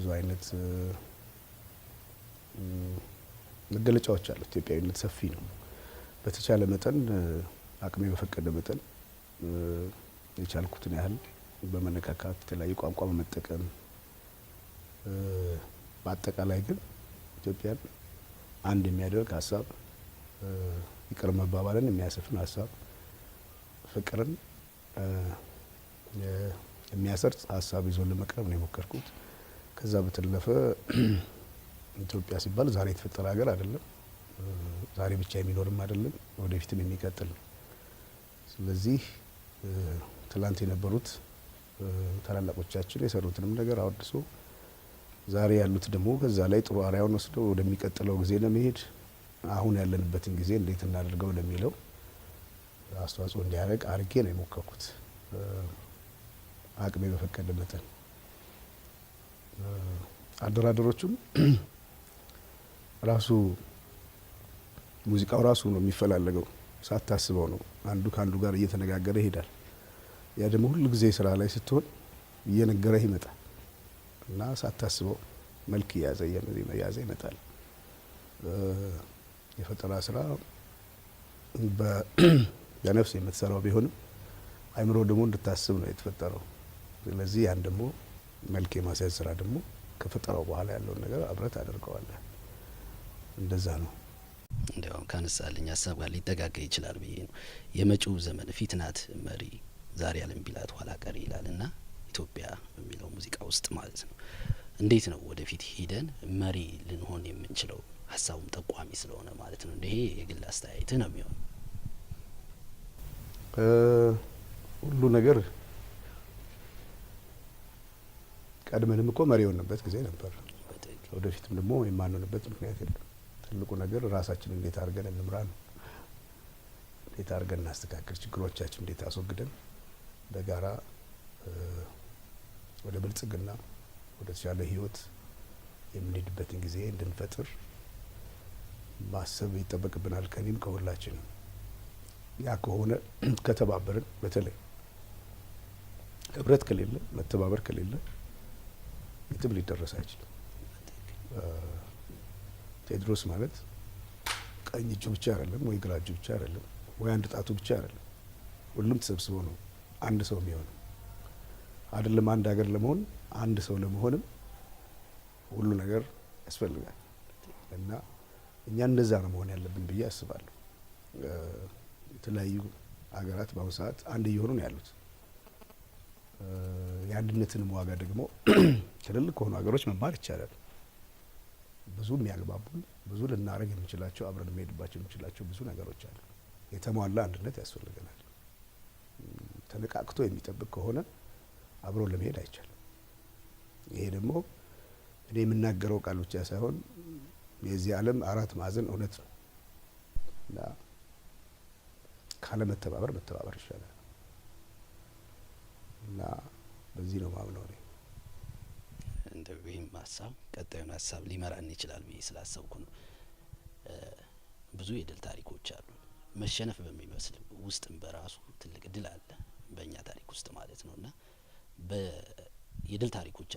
ብዙ አይነት መገለጫዎች አሉ። ኢትዮጵያዊነት ሰፊ ነው። በተቻለ መጠን አቅሜ በፈቀደ መጠን የቻልኩትን ያህል በመነካካት የተለያዩ ቋንቋ በመጠቀም በአጠቃላይ ግን ኢትዮጵያን አንድ የሚያደርግ ሀሳብ፣ ይቅር መባባልን የሚያሰፍን ሀሳብ፣ ፍቅርን የሚያሰርጽ ሀሳብ ይዞ ለመቅረብ ነው የሞከርኩት። ከዛ በተለፈ ኢትዮጵያ ሲባል ዛሬ የተፈጠረ ሀገር አይደለም። ዛሬ ብቻ የሚኖርም አይደለም፣ ወደፊትም የሚቀጥል ነው። ስለዚህ ትላንት የነበሩት ታላላቆቻችን የሰሩትንም ነገር አወድሶ ዛሬ ያሉት ደግሞ ከዛ ላይ ጥሩ አርአያውን ወስደው ወደሚቀጥለው ጊዜ ለመሄድ አሁን ያለንበትን ጊዜ እንዴት እናደርገው ለሚለው አስተዋጽኦ እንዲያደርግ አድርጌ ነው የሞከርኩት አቅሜ በፈቀደ መጠን። አደራደሮቹም ራሱ ሙዚቃው ራሱ ነው የሚፈላለገው፣ ሳታስበው ነው አንዱ ካንዱ ጋር እየተነጋገረ ይሄዳል። ያ ደግሞ ሁሉ ጊዜ ስራ ላይ ስትሆን እየነገረህ ይመጣል እና ሳታስበው መልክ እያዘ ይመጣል። የፈጠራ ስራ በነፍስ የምትሰራው ቢሆንም አይምሮ ደግሞ እንድታስብ ነው የተፈጠረው። ስለዚህ ያን ደግሞ መልክ የማስያዝ ስራ ደግሞ ከፈጠራው በኋላ ያለውን ነገር አብረት አድርገዋለህ። እንደዛ ነው። እንደውም ካነሳልኝ ሀሳብ ጋር ሊጠጋጋ ይችላል ብዬ ነው። የመጪው ዘመን ፊት ናት መሪ፣ ዛሬ ዓለም ቢላት ኋላ ቀሪ ይላልና ኢትዮጵያ በሚለው ሙዚቃ ውስጥ ማለት ነው። እንዴት ነው ወደፊት ሄደን መሪ ልንሆን የምንችለው? ሀሳቡም ጠቋሚ ስለሆነ ማለት ነው። ይሄ የግል አስተያየት ነው የሚሆነው። ሁሉ ነገር ቀድመንም እኮ መሪ የሆንበት ጊዜ ነበር። ወደፊትም ደግሞ የማንሆንበት ምክንያት የለም። ትልቁ ነገር ራሳችን እንዴት አድርገን እንምራ ነው። እንዴት አድርገን እናስተካክል፣ ችግሮቻችን እንዴት አስወግደን በጋራ ወደ ብልጽግና፣ ወደ ተሻለ ህይወት የምንሄድበትን ጊዜ እንድንፈጥር ማሰብ ይጠበቅብናል፣ ከኔም ከሁላችንም። ያ ከሆነ ከተባበርን፣ በተለይ ህብረት ከሌለ፣ መተባበር ከሌለ የትም ሊደረስ አይችልም። ቴዎድሮስ ማለት ቀኝ እጁ ብቻ አይደለም፣ ወይ ግራ እጁ ብቻ አይደለም፣ ወይ አንድ ጣቱ ብቻ አይደለም። ሁሉም ተሰብስቦ ነው አንድ ሰው የሚሆነው። አይደለም አንድ ሀገር ለመሆን አንድ ሰው ለመሆንም ሁሉ ነገር ያስፈልጋል እና እኛ እንደዛ ነው መሆን ያለብን ብዬ አስባለሁ። የተለያዩ ሀገራት በአሁኑ ሰዓት አንድ እየሆኑ ነው ያሉት። የአንድነትንም ዋጋ ደግሞ ትልልቅ ከሆኑ ሀገሮች መማር ይቻላል። ብዙ የሚያግባቡን፣ ብዙ ልናደርግ የምንችላቸው፣ አብረን የምንሄድባቸው የምንችላቸው ብዙ ነገሮች አሉ። የተሟላ አንድነት ያስፈልገናል። ተነቃቅቶ የሚጠብቅ ከሆነ አብሮ ለመሄድ አይቻልም። ይሄ ደግሞ እኔ የምናገረው ቃል ብቻ ሳይሆን የዚህ ዓለም አራት ማዕዘን እውነት ነው እና ካለ መተባበር መተባበር ይሻላል እና በዚህ ነው ማምነው እኔ። እንደው ይህም ሀሳብ ቀጣዩን ሀሳብ ሊመራን ይችላል ብዬ ስላሰብኩ ነው። ብዙ የድል ታሪኮች አሉ። መሸነፍ በሚመስል ውስጥም በራሱ ትልቅ ድል አለ በእኛ ታሪክ ውስጥ ማለት ነው እና የድል ታሪኮች